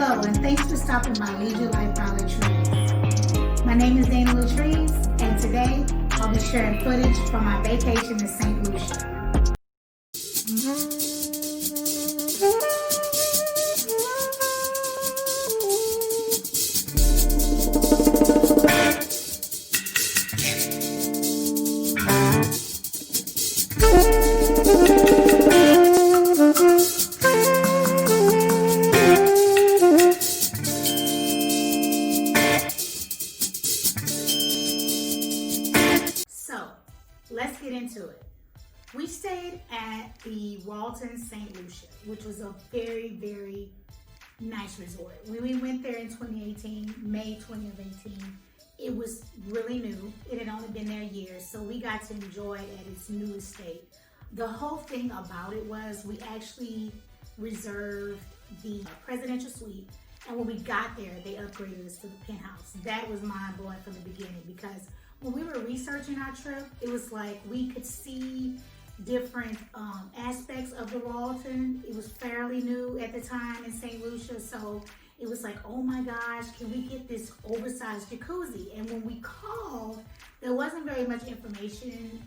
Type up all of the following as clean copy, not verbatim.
Hello, and thanks for stopping by Leisure Life by Latrize. My name is Dania Latrize, and today I'll be sharing footage from my vacation in St. Lucia. Let's get into it. We stayed at the Royalton, St.Lucia, which was a very, very nice resort. When we went there in 2018, May 2018, it was really new. It had only been there years, so we got to enjoy it at its new estate. The whole thing about it was we actually reserved the presidential suite, and when we got there, they upgraded us to the penthouse. That was mind-blowing from the beginning, because when we were researching our trip, it was like we could see different aspects of the Royalton. It was fairly new at the time in St. Lucia, so it was like, oh my gosh, can we get this oversized jacuzzi? And when we called, there wasn't very much information,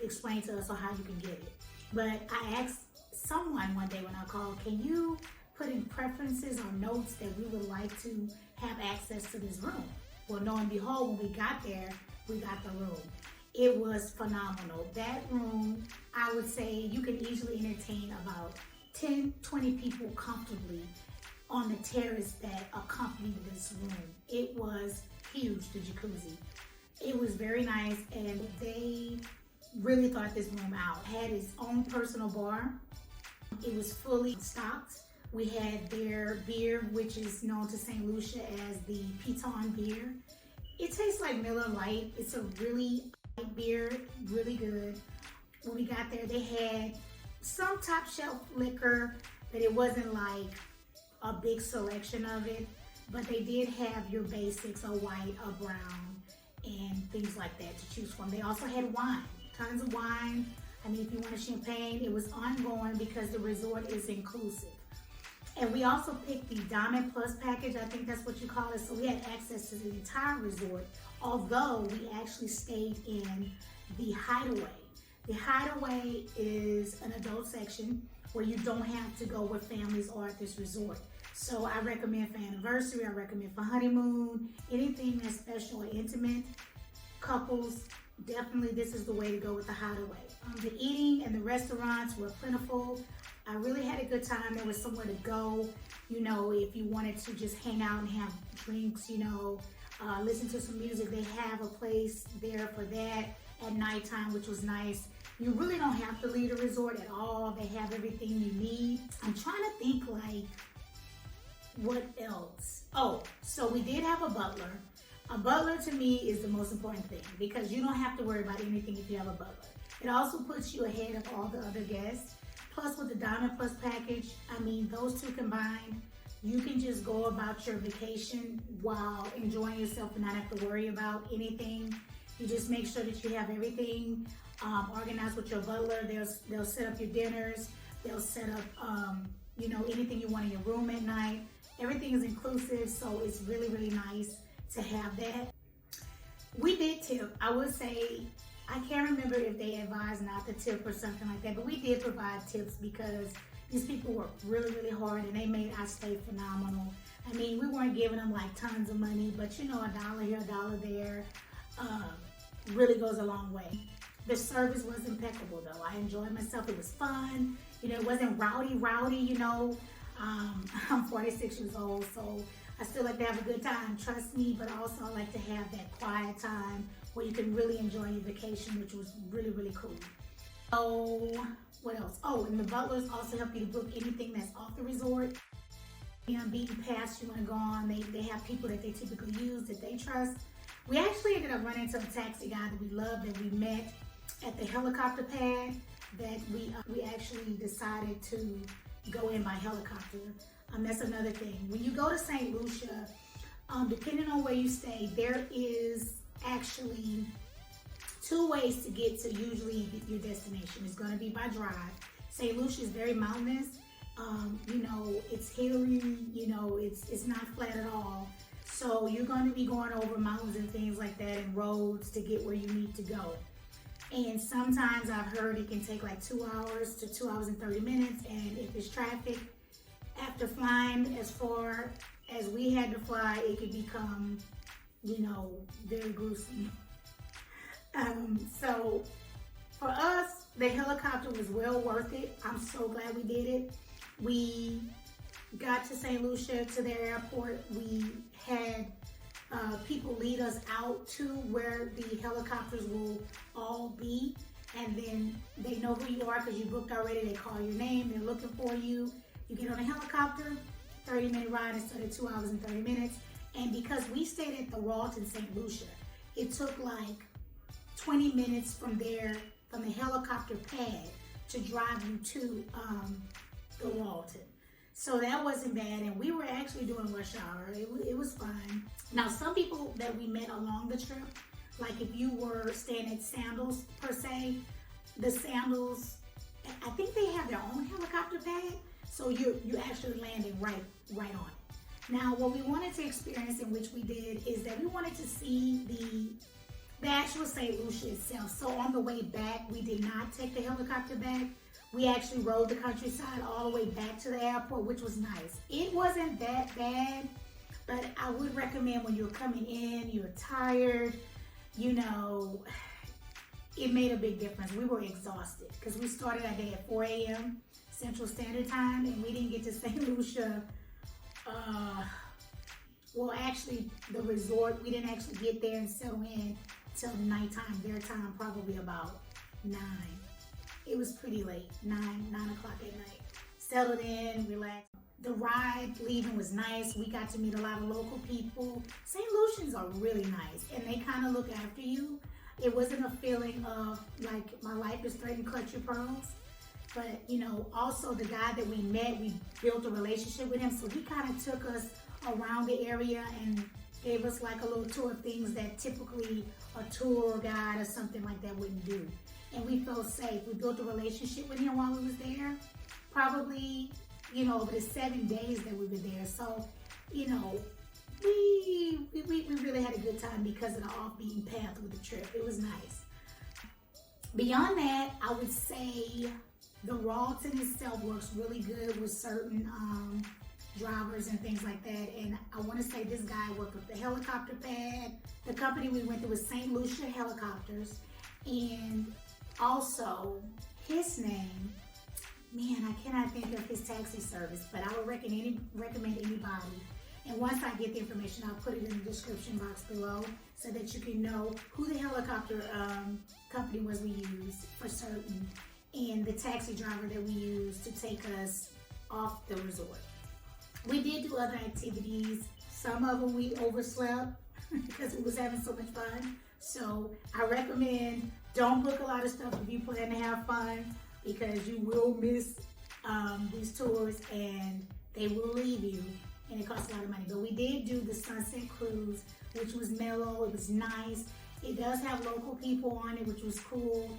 explained to us on how you can get it. But I asked someone one day when I called, can you put in preferences or notes that we would like to have access to this room? Well, lo and behold, when we got there, we got the room. It was phenomenal. That room, I would say you can easily entertain about 10, 20 people comfortably on the terrace that accompanied this room. It was huge, the jacuzzi. It was very nice, and they really thought this room out. It had its own personal bar. It was fully stocked. We had their beer, which is known to St. Lucia as the Piton beer. It tastes like Miller Lite. It's a really light beer, really good. When we got there, they had some top shelf liquor, but it wasn't like a big selection of it. But they did have your basics, a white, a brown, and things like that to choose from. They also had wine, tons of wine. I mean, if you want a champagne, it was ongoing because the resort is inclusive. And we also picked the Diamond Plus package, I think that's what you call it. So we had access to the entire resort, although we actually stayed in the HIDEAWAY. The HIDEAWAY is an adult section where you don't have to go with families or at this resort. So I recommend for anniversary, I recommend for honeymoon, anything that's special or intimate, couples, definitely this is the way to go with the HIDEAWAY. The eating and the restaurants were plentiful. I really had a good time. There was somewhere to go, if you wanted to just hang out and have drinks, listen to some music. They have a place there for that at nighttime, which was nice. You really don't have to leave the resort at all. They have everything you need. I'm trying to think what else? Oh, so we did have a butler. A butler to me is the most important thing because you don't have to worry about anything if you have a butler. It also puts you ahead of all the other guests. Plus with the Diamond Plus package, I mean, those two combined, you can just go about your vacation while enjoying yourself and not have to worry about anything. You just make sure that you have everything organized with your butler. They'll set up your dinners. They'll set up, anything you want in your room at night. Everything is inclusive, so it's really, really nice to have that. We did tip. I would say, I can't remember if they advised not to tip or something like that, but we did provide tips because these people worked really, really hard and they made our stay phenomenal. I mean, we weren't giving them like tons of money, but $1 here, $1 there really goes a long way. The service was impeccable though. I enjoyed myself. It was fun. It wasn't rowdy. I'm 46 years old, so I still like to have a good time, trust me, but also I like to have that quiet time where you can really enjoy your vacation, which was really, really cool. So, what else? Oh, and the butlers also help you to book anything that's off the resort. Beaten paths you want to go on. They have people that they typically use, that they trust. We actually ended up running into a taxi guy that we loved, that we met at the helicopter pad, that we actually decided to go in by helicopter. That's another thing. When you go to St. Lucia, depending on where you stay, there is actually 2 ways to get to usually your destination. It's going to be by drive. St. Lucia is very mountainous, You know, it's hilly, you know, it's not flat at all. So you're going to be going over mountains and things like that and roads to get where you need to go. And sometimes I've heard it can take like 2 hours to 2 hours and 30 minutes. And if it's traffic, after flying as far as we had to fly, it could become, you know, very gruesome. So for us, the helicopter was well worth it. I'm so glad we did it. We got to St. Lucia, to their airport. We had people lead us out to where the helicopters will all be. And then they know who you are because you booked already. They call your name. They're looking for you. You get on a helicopter, 30-minute ride instead of 2 hours and 30 minutes. And because we stayed at the Royalton, St. Lucia, it took like 20 minutes from there, from the helicopter pad, to drive you to the Royalton. So that wasn't bad, and we were actually doing rush hour. It was fun. Now, some people that we met along the trip, like if you were staying at Sandals per se, the Sandals, I think they have their own helicopter pad, so you're actually landing right on it. Now, what we wanted to experience, in which we did, is that we wanted to see the actual St. Lucia itself. So on the way back, we did not take the helicopter back. We actually rode the countryside all the way back to the airport, which was nice. It wasn't that bad, but I would recommend when you're coming in, you're tired, you know, it made a big difference. We were exhausted because we started our day at 4 a.m. Central Standard Time, and we didn't get to St. Lucia. Well, actually, the resort, we didn't actually get there and settle in till nighttime, their time, probably about 9. It was pretty late, 9 o'clock at night. Settled in, relaxed. The ride leaving was nice. We got to meet a lot of local people. St. Lucians are really nice, and they kind of look after you. It wasn't a feeling of like my life is threatened, clutch your pearls. But, you know, also the guy that we met, we built a relationship with him. So he kind of took us around the area and gave us like a little tour of things that typically a tour guide or something like that wouldn't do. And we felt safe. We built a relationship with him while we was there. Probably, you know, over the 7 days that we were there. So, you know, we really had a good time because of the off-beaten path with the trip. It was nice. Beyond that, I would say the Royalton itself works really good with certain drivers and things like that. And I want to say this guy worked with the helicopter pad. The company we went to was St. Lucia Helicopters. And also, his name, man, I cannot think of his taxi service, but I would recommend anybody. And once I get the information, I'll put it in the description box below so that you can know who the helicopter company was we used for certain, and the taxi driver that we used to take us off the resort. We did do other activities. Some of them we overslept because we was having so much fun. So I recommend don't book a lot of stuff if you plan to have fun, because you will miss these tours and they will leave you, and it costs a lot of money. But we did do the Sunset Cruise, which was mellow. It was nice. It does have local people on it, which was cool.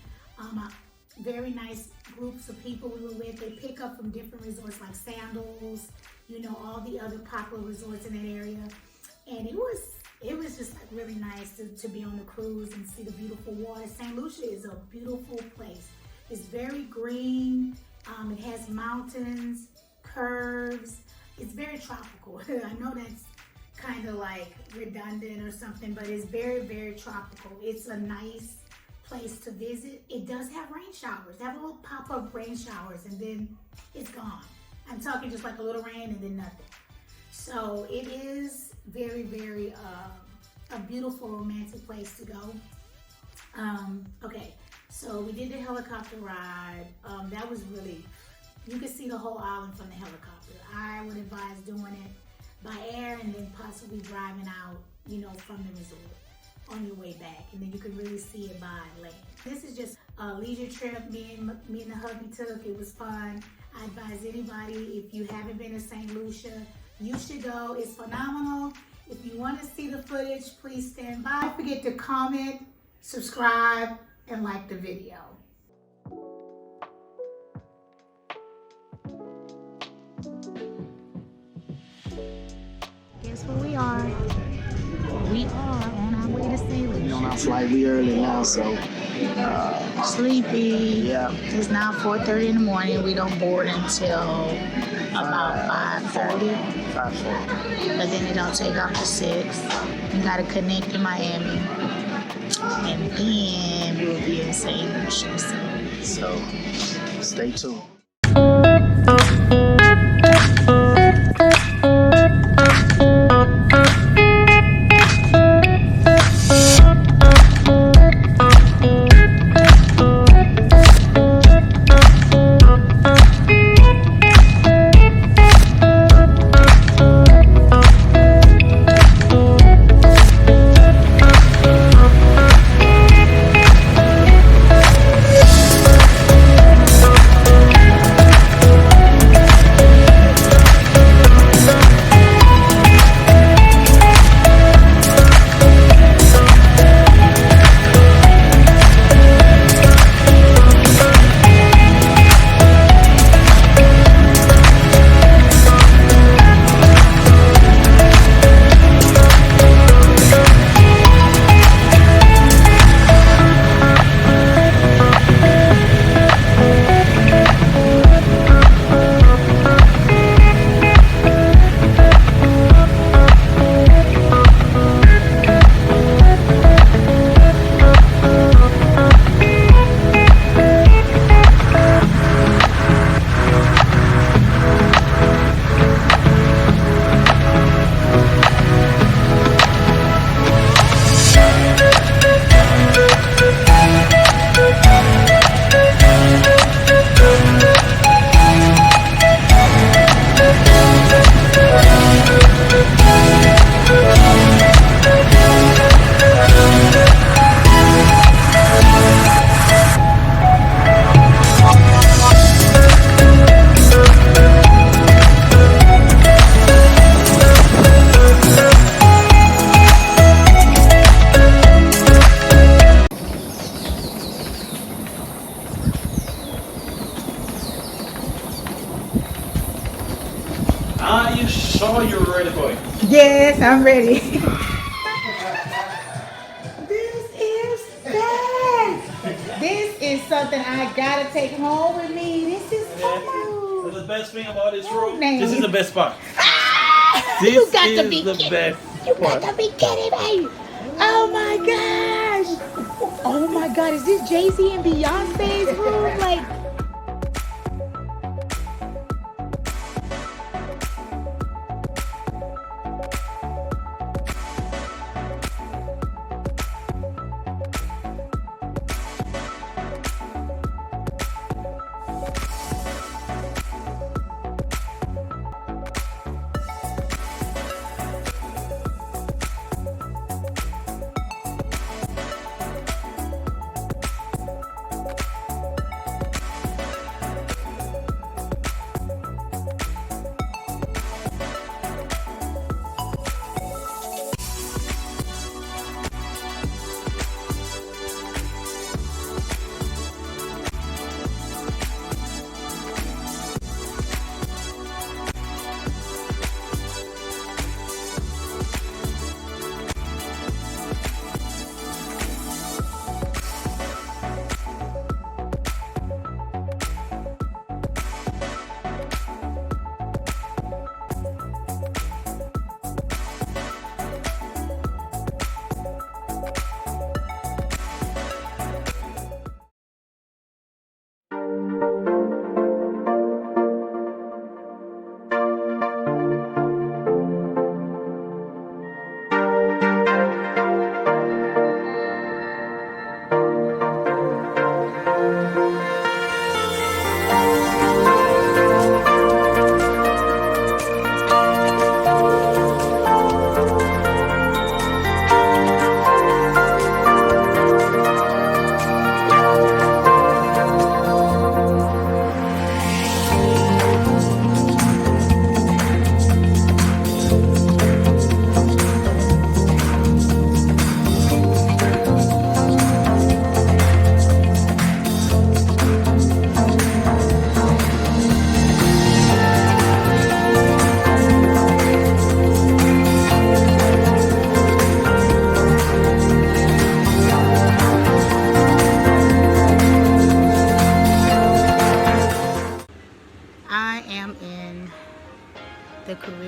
Very nice groups of people we were with. They pick up from different resorts like Sandals, you know, all the other popular resorts in that area. And it was just like really nice to be on the cruise and see the beautiful water. St. Lucia is a beautiful place. It's very green. It has mountains, curves. It's very tropical. I know that's kind of like redundant or something, but it's very, very tropical. It's a nice place to visit. It does have rain showers. They have little pop-up rain showers, and then it's gone. I'm talking just like a little rain and then nothing. So it is very, very a beautiful romantic place to go. Okay, so we did the helicopter ride. That was really, you could see the whole island from the helicopter. I would advise doing it by air and then possibly driving out, you know, from the resort on your way back, and then you can really see it by land. This is just a leisure trip me and the hubby took. It was fun. I advise anybody, if you haven't been to St. Lucia, you should go. It's phenomenal. If you want to see the footage, please stand by. Don't forget to comment, subscribe, and like the video. where we are. We are on our way to St. Lucia. We on our flight. We early now, so Sleepy. yeah. It's now 4:30 in the morning. We don't board until about 5:30. 5:40. But then it don't take off to 6. We gotta connect to Miami. And then we'll be in St. Lucia. So stay tuned. Are you sure you're ready for it? Yes, I'm ready. This is fast. This is something I gotta take home with me. This is fun. The best thing about this room, man. this is the best part. You This got to is be the kidding. best You part. got to be kidding me. Oh my gosh. Oh my God, is this Jay-Z and Beyonce's room? Like,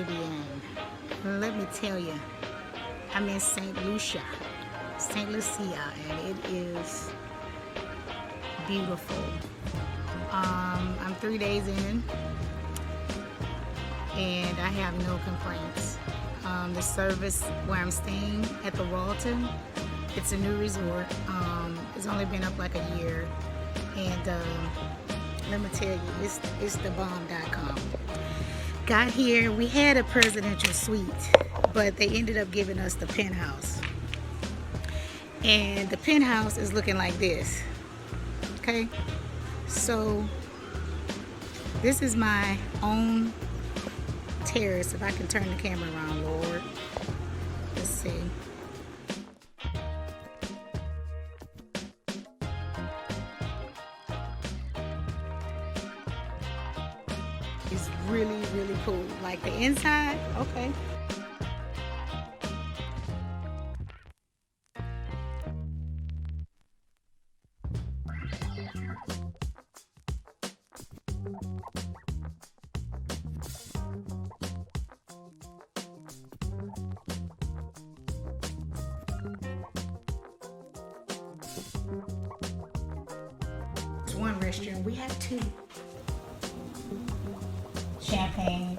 Caribbean. Let me tell you, I'm in St. Lucia, and it is beautiful. I'm 3 days in, and I have no complaints. The service where I'm staying at the Royalton, it's a new resort. It's only been up like a year, and let me tell you, it's the bomb.com. Got here, we had a presidential suite, but they ended up giving us the penthouse. And the penthouse is looking like this. Okay, so this is my own terrace. If I can turn the camera around, Lord. Let's see. It's really, really cool. Like the inside, okay. It's one restroom. We have two. Champagne.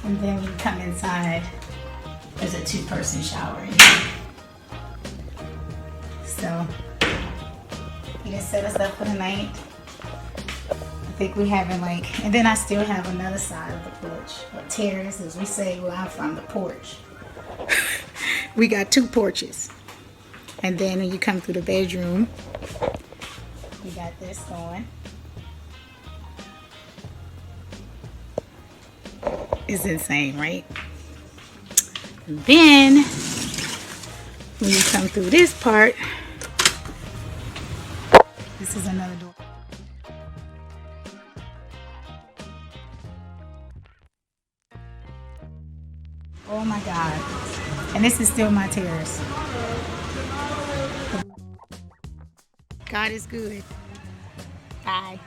And then when you come inside, there's a 2-person shower in here. So, you can set us up for the night. I think we having like, and then I still have another side of the porch, or terrace, as we say where I'm from, the porch. We got 2 porches. And then when you come through the bedroom, we got this going. It's insane, right? And then when you come through this part, this is another door. Oh my God. And this is still my terrace. God is good. Bye.